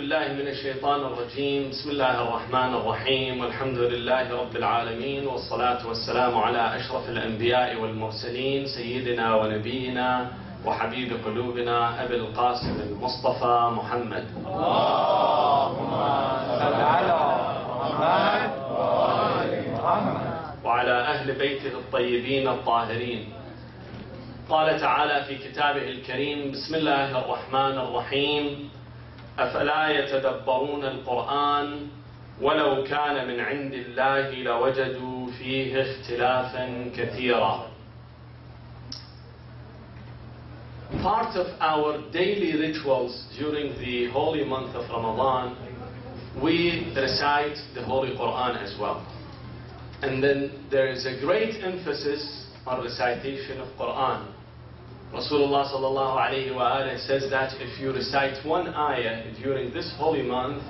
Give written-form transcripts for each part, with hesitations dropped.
بالله من الشيطان الرجيم. بسم الله الرحمن الرحيم، والحمد لله رب العالمين، والصلاة والسلام على أشرف الأنبياء والمرسلين، سيدنا ونبينا وحبيب قلوبنا أبي القاسم المصطفى محمد. اللهم صل على محمد وآل محمد وعلى أهل بيته الطيبين الطاهرين. قال تعالى في كتابه الكريم: بسم الله الرحمن الرحيم، أفلا يتدبرون القرآن ولو كان من عند الله لوجدوا فيه اختلافا كثيرا. Part of our daily rituals during the holy month of Ramadan, we recite the Holy Quran as well. And then there is a great emphasis on recitation of Quran. Rasulullah sallallahu alayhi wa alayhi says that if you recite one ayah during this holy month,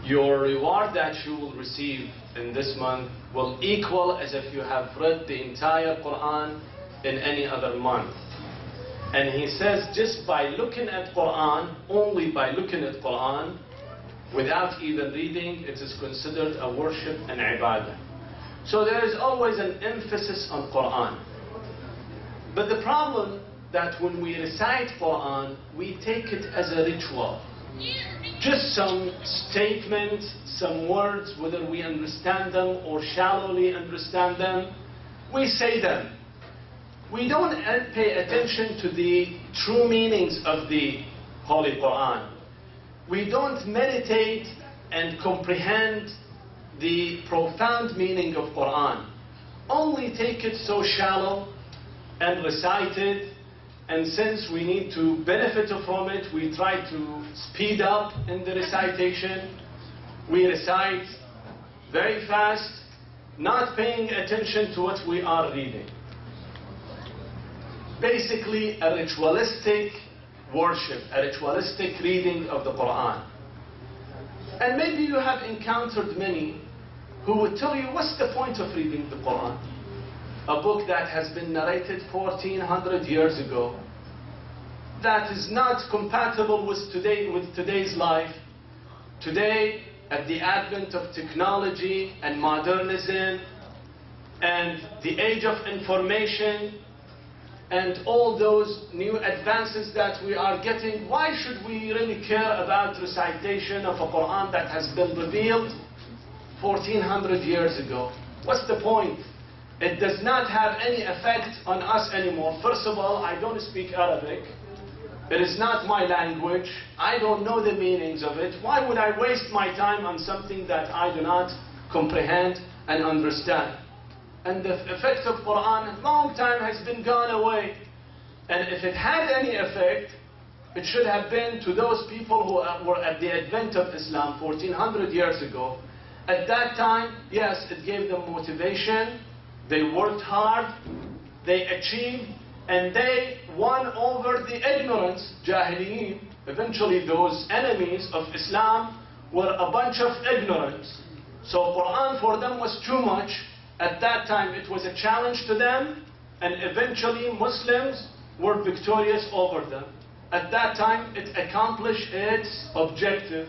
your reward that you will receive in this month will equal as if you have read the entire Quran in any other month. And he says just by looking at Quran, only by looking at Quran, without even reading, it is considered a worship and ibadah. So there is always an emphasis on Quran. But the problem that when we recite Quran, we take it as a ritual. Just some statements, some words, whether we understand them or shallowly understand them, we say them. We don't pay attention to the true meanings of the Holy Quran. We don't meditate and comprehend the profound meaning of Quran. Only take it so shallow and recite it. And since we need to benefit from it, we try to speed up in the recitation. We recite very fast, not paying attention to what we are reading. Basically, a ritualistic worship, a ritualistic reading of the Quran. And maybe you have encountered many who would tell you, what's the point of reading the Quran? A book that has been narrated 1400 years ago, that is not compatible with today's life. Today, at the advent of technology and modernism and the age of information and all those new advances that we are getting, why should we really care about recitation of a Quran that has been revealed 1400 years ago? What's the point? It does not have any effect on us anymore. First of all, I don't speak Arabic. It is not my language. I don't know the meanings of it. Why would I waste my time on something that I do not comprehend and understand? And the effect of Quran, a long time has been gone away. And if it had any effect, it should have been to those people who were at the advent of Islam 1400 years ago. At that time, yes, it gave them motivation. They worked hard, they achieved, and they won over the ignorance, Jahiliyin. Eventually those enemies of Islam were a bunch of ignorance. So Quran for them was too much. At that time it was a challenge to them, and eventually Muslims were victorious over them. At that time it accomplished its objective.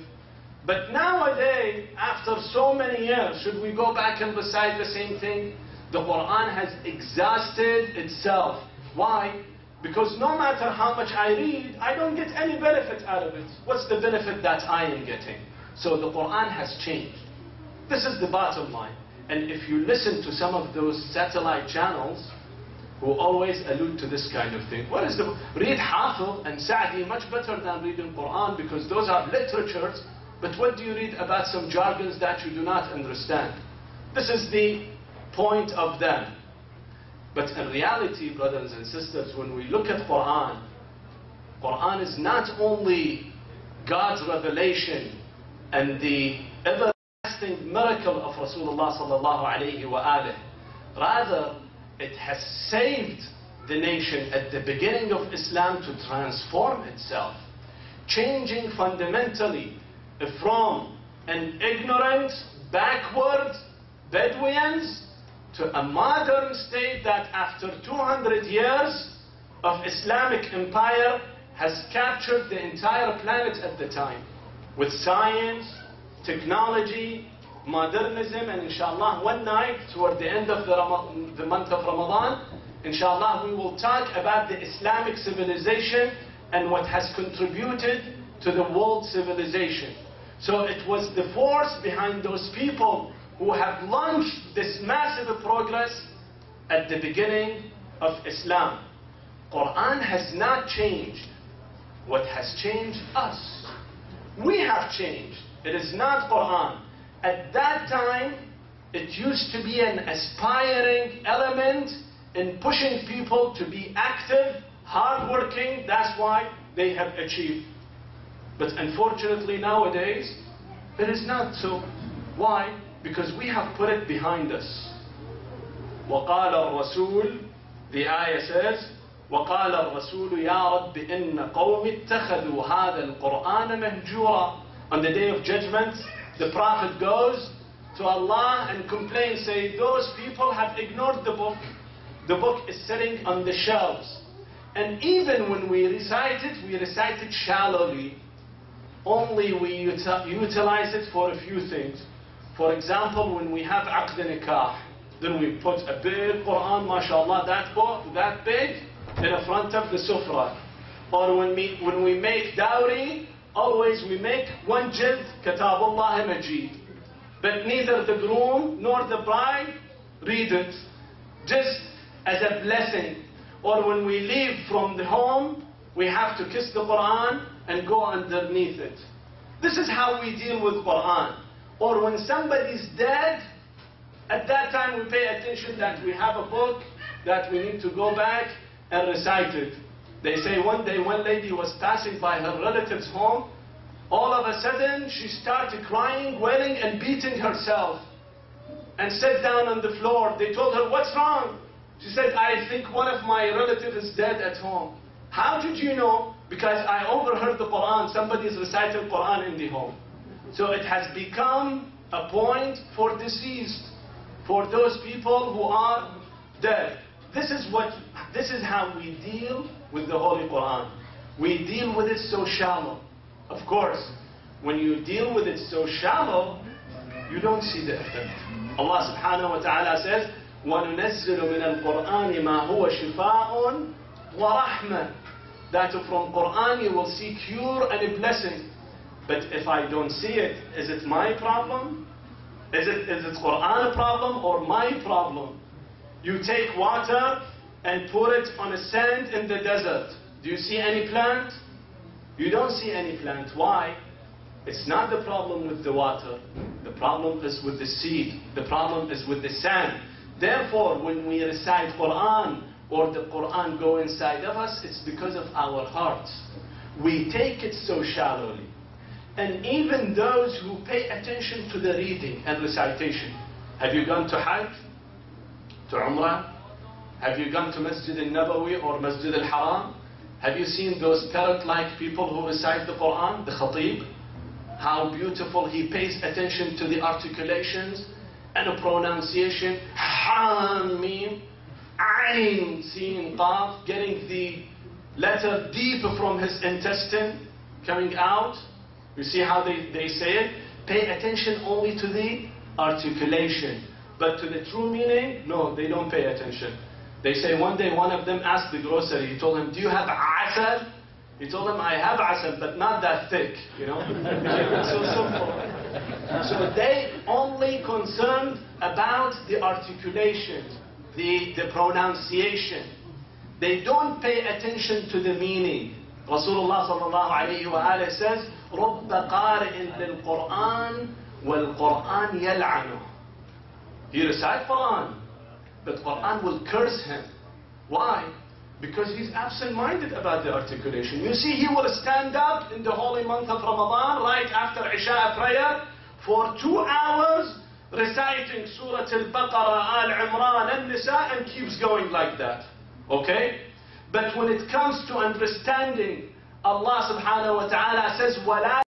But nowadays, after so many years, should we go back and recite the same thing? The Quran has exhausted itself. Why? Because no matter how much I read, I don't get any benefit out of it. What's the benefit that I am getting? So the Quran has changed. This is the bottom line. And if you listen to some of those satellite channels who always allude to this kind of thing, what is the... Read Hafiz and Sa'di much better than reading Quran, because those are literatures. But what do you read about some jargons that you do not understand? This is the point of them. But in reality, brothers and sisters, when we look at Quran, Quran is not only God's revelation and the everlasting miracle of Rasulullah sallallahu alayhi wa alihi. Rather, it has saved the nation at the beginning of Islam to transform itself, changing fundamentally from an ignorant, backward Bedouins to a modern state that after 200 years of Islamic empire has captured the entire planet at the time. with science, technology, modernism, and inshallah one night toward the end of the month of Ramadan, inshallah we will talk about the Islamic civilization and what has contributed to the world civilization. So it was the force behind those people who have launched this massive progress at the beginning of Islam. Quran has not changed. What has changed? Us. We have changed. It is not Quran. At that time, it used to be an aspiring element in pushing people to be active, hardworking. That's why they have achieved. But unfortunately nowadays, it is not so. Why? Because we have put it behind us. وَقَالَ الرَّسُولُ, the ayah says, وَقَالَ الرَّسُولُ يَا رَبِّ إِنَّ قَوْمِ اتَّخَذُوا هَذَا الْقُرْآنَ مَهْجُورًا. On the day of judgment, the Prophet goes to Allah and complains, saying, those people have ignored the book. The book is sitting on the shelves. And even when we recite it shallowly. Only we utilize it for a few things. For example, when we have aqd nikah, then we put a big Quran, mashallah, that big, in the front of the sufra. Or when we make dowry, always we make one jild, katabullah majid. But neither the groom nor the bride read it, just as a blessing. Or when we leave from the home, we have to kiss the Quran and go underneath it. This is how we deal with Quran. Or when somebody's dead, at that time we pay attention that we have a book that we need to go back and recite it. They say one day one lady was passing by her relative's home. All of a sudden she started crying, wailing and beating herself and sat down on the floor. They told her, what's wrong? She said, I think one of my relatives is dead at home. How did you know? Because I overheard the Quran. Somebody's reciting Quran in the home. So it has become a point for deceased, for those people who are dead. This is how we deal with the Holy Quran. We deal with it so shallow. Of course, when you deal with it so shallow, you don't see the effect. Allah subhanahu wa ta'ala says, وَنُنَزِّلُ مِنَ الْقُرْآنِ مَا هُوَ شِفَاءٌ وَرَحْمَةٌ. That from Quran you will see cure and a blessing. But if I don't see it, is it my problem? Is it Quran a problem or my problem? You take water and pour it on a sand in the desert. Do you see any plant? You don't see any plant. Why? It's not the problem with the water. The problem is with the seed. The problem is with the sand. Therefore, when we recite Quran or the Quran go inside of us, it's because of our hearts. We take it so shallowly. And even those who pay attention to the reading and recitation. Have you gone to Hajj? To Umrah? Have you gone to Masjid al-Nabawi or Masjid al-Haram? Have you seen those parrot-like people who recite the Quran? The Khatib? How beautiful he pays attention to the articulations and the pronunciation. Han, Mim, Ain, Sin, Qaf, getting the letter deep from his intestine, coming out. You see how they say it? Pay attention only to the articulation. But to the true meaning, no, they don't pay attention. They say one day one of them asked the grocery, he told him, do you have asal? He told him, I have asal, but not that thick, you know. It's so simple. So they only concerned about the articulation, the pronunciation. They don't pay attention to the meaning. Rasulullah sallallahu alayhi wa alayhi says, رُبَّ قَارِئٍ لِلْقُرْآنِ وَالْقُرْآنِ يَلْعَنُهُ. He recites Quran, but Quran will curse him. Why? Because he's absent-minded about the articulation. You see, he will stand up in the holy month of Ramadan, right after Isha prayer, for 2 hours, reciting Surah Al-Baqarah, Al-Imran, Al-Nisa, and keeps going like that. Okay? But when it comes to understanding, Allah subhanahu wa ta'ala says, وَلَا